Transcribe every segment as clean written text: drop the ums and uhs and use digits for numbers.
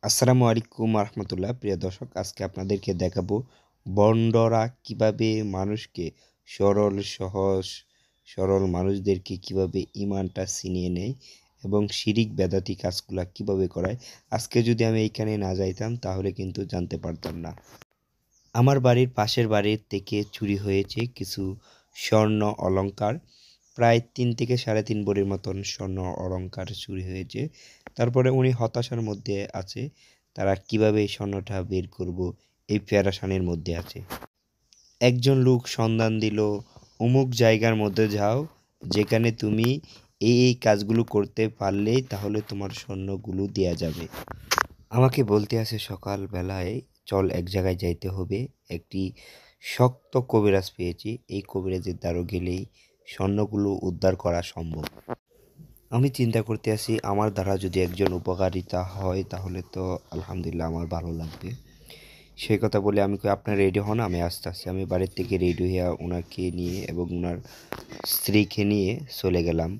আসসালামু আলাইকুম রহমতুল্লাহ। প্রিয় দর্শক, আজকে আপনাদেরকে দেখাবো বন্ডরা কিভাবে মানুষকে সহজ সরল মানুষদেরকে কিভাবে ইমানটা ছিনিয়ে নেয় এবং শিরিক বেদাতি কাজগুলা কিভাবে করায়। আজকে যদি আমি এইখানে না যাইতাম তাহলে কিন্তু জানতে পারতাম না। আমার বাড়ির পাশের বাড়ির থেকে চুরি হয়েছে কিছু স্বর্ণ অলংকার। প্রায় ৩ থেকে সাড়ে ৩ ভরির মতন স্বর্ণ অলংকার চুরি হয়েছে। তারপরে উনি হতাশার মধ্যে আছে, তারা কিভাবে এই স্বর্ণটা বের করব এই প্যারাশানির মধ্যে আছে। একজন লোক সন্ধান দিল, অমুক জায়গার মধ্যে যাও, যেখানে তুমি এই কাজগুলো করতে পারলেই তাহলে তোমার স্বর্ণগুলো দেয়া যাবে। আমাকে বলতে আছে সকালবেলায়, চল এক জায়গায় যাইতে হবে, একটি শক্ত কবিরাজ পেয়েছি, এই কবিরাজের দ্বারা গেলেই স্বর্ণগুলো উদ্ধার করা সম্ভব। আমি চিন্তা করতে আছি, আমার দ্বারা যদি একজন উপকারিতা হয় তাহলে তো আলহামদুলিল্লাহ আমার ভালো লাগবে। সেই কথা বলে আমি কই, আপনার রেডি হন, আমি আসতে আসছি। আমি বাড়ির থেকে রেডি হয়ে ওনাকে নিয়ে এবং ওনার স্ত্রীকে নিয়ে চলে গেলাম।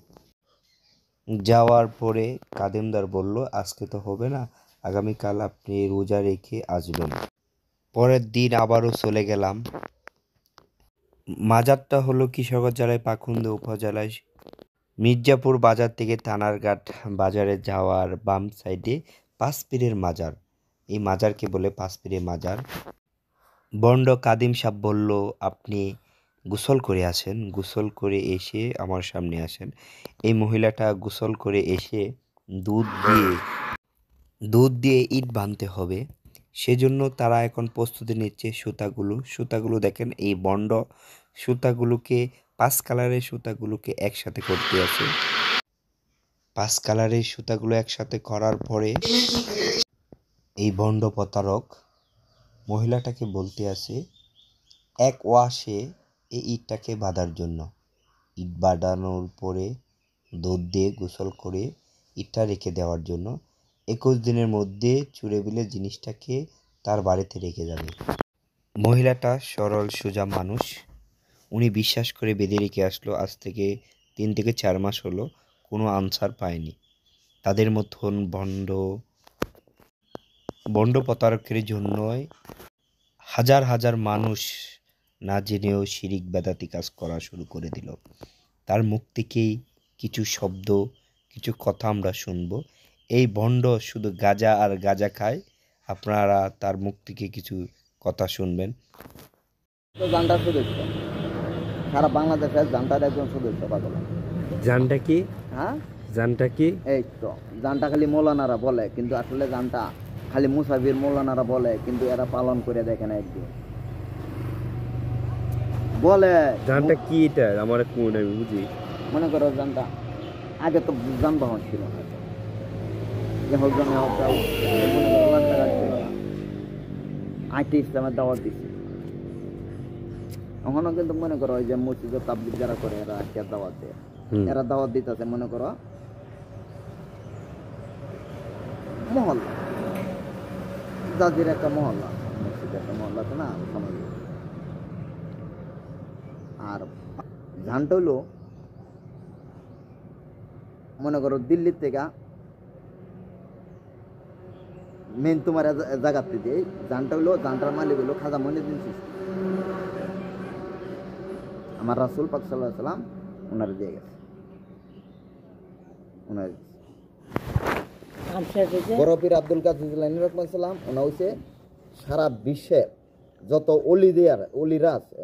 যাওয়ার পরে কাদেমদার বলল, আজকে তো হবে না, আগামীকাল আপনি রোজা রেখে আসবেন। পরের দিন আবারও চলে গেলাম। মাজারটা হলো কিশোরগঞ্জ জেলায় পাকুন্দ উপজেলায় মির্জাপুর বাজার থেকে থানারঘাট বাজারে যাওয়ার বাম সাইডে পাঁচপীরের মাজার। এই মাজারকে বলে পাঁচপীরের মাজার। বন্ড কাদিম সাহেব বলল, আপনি গোসল করে আসেন, গোসল করে এসে আমার সামনে আসেন। এই মহিলাটা গোসল করে এসে দুধ দিয়ে দুধ দিয়ে ইট বাঁধতে হবে, সেজন্য তারা এখন প্রস্তুতি নিচ্ছে। সুতাগুলো দেখেন, এই বন্ড সুতাগুলোকে 5 কালারের সুতাগুলোকে একসাথে করতে আছে। 5 কালারের সুতাগুলো একসাথে করার পরে এই বন্ড প্রতারক মহিলাটাকে বলতে আছে এক ওয়াশে এই ইটটাকে বাঁধার জন্য। ইট বাঁধানোর পরে দুধ দিয়ে গোসল করে ইটটা রেখে দেওয়ার জন্য। 21 দিনের মধ্যে চুরে বিলে জিনিসটাকে তার বাড়িতে রেখে যাবে। মহিলাটা সরল সোজা মানুষ, উনি বিশ্বাস করে বেঁধে রেখে আসলো। আজ থেকে 3 থেকে 4 মাস হলো, কোনো আনসার পায়নি। তাদের মতন বন্ড প্রতারকের জন্যই হাজার হাজার মানুষ না জেনেও শিরিক বেদাতি কাজ করা শুরু করে দিল। তার মুখ থেকেই কিছু শব্দ, কিছু কথা আমরা শুনবো। এই ভণ্ড শুধু গাঁজা আর গাঁজা খায়, আপনারা তার মুখ থেকে কিছু কথা শুনবেন। তো জানটার সদস্য সারা বাংলাদেশের জানটার একজন সদস্য পাগল। জানটা কি? হ্যাঁ, জানটা কি? এই তো জানটা খালি মৌলানারা বলে, কিন্তু আসলে জানটা খালি মুসাফির মৌলানারা বলে, কিন্তু এরা পালন করে দেখে না। একদিন বলে জানটা কি? এটা আমার কোন আমি বুঝি। মনে করো জানটা আগে তো যানবাহন ছিল না, যে হোক জন্য আইটি ইসলামের দাওয়াত দিচ্ছে। এখনো কিন্তু মনে করো যে মসজিদের তাবলিগ যারা করে এরা আজকে দাওয়াত দেয়, এরা দাওয়াত দিতেছে। মনে করো মহল্লা, জাতির একটা মহল্লা, মসজিদ একটা মহল্লা তো না সমাজ। আর ঝানটা হইলো মনে করো দিল্লির থেকে মেন তোমার জায়গার থেকে জানটা হইলো, জানটার মালিক হইলো খাজা মঈনুদ্দিন চিশতি। আমার রাসূল পাক সাল্লাল্লাহু আলাইহি সাল্লাম ওনারে দিয়ে গেছে। ওনার বড় পীর আব্দুল কাদের জিলানী রাহমাতুল্লাহ সাল্লাম, ওনা হইছে সারা বিশ্বের যত অলিরা আছে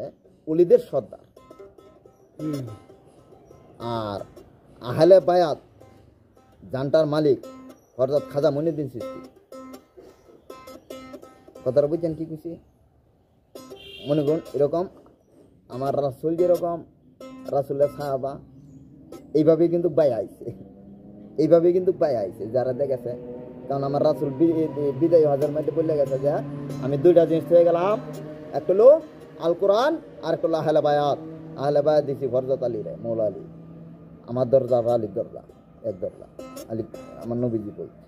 অলিদের সর্দার। আর আহলে বায়াত জানটার মালিক হযরত খাজা মঈনুদ্দিন চিশতি। কথাটা বুঝছেন কি কিছু? মনে করুন এরকম আমার রাসূল যেরকম রাসূলের সাহাবা এইভাবে কিন্তু আইছে, যারা দেখেছে। কারণ আমার রাসূল বিদায় হজের মধ্যে বলে গেছে যে আমি 2টা জিনিস হয়ে গেলাম, একটা হলো আল কোরআন আর একটা হলো আহলে বায়াত দিছি হযরত আলী রে, মৌলা আলী। আমার দরজা আলীর দরজা, এক দরজা আলী আমার নবীজি বলছে।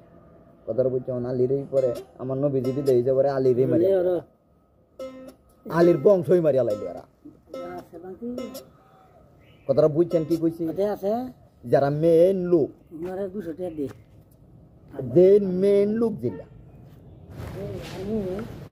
কথাটা বুঝছে? আলীরই পরে আমার নবীজি বিদায় হয়েছে, পরে আলীরই মারি, আলীর বংশই মারিয়া লাইলি এরা। কথাটা বুঝছেন কি কইছি? যারা মেন লোক যেটা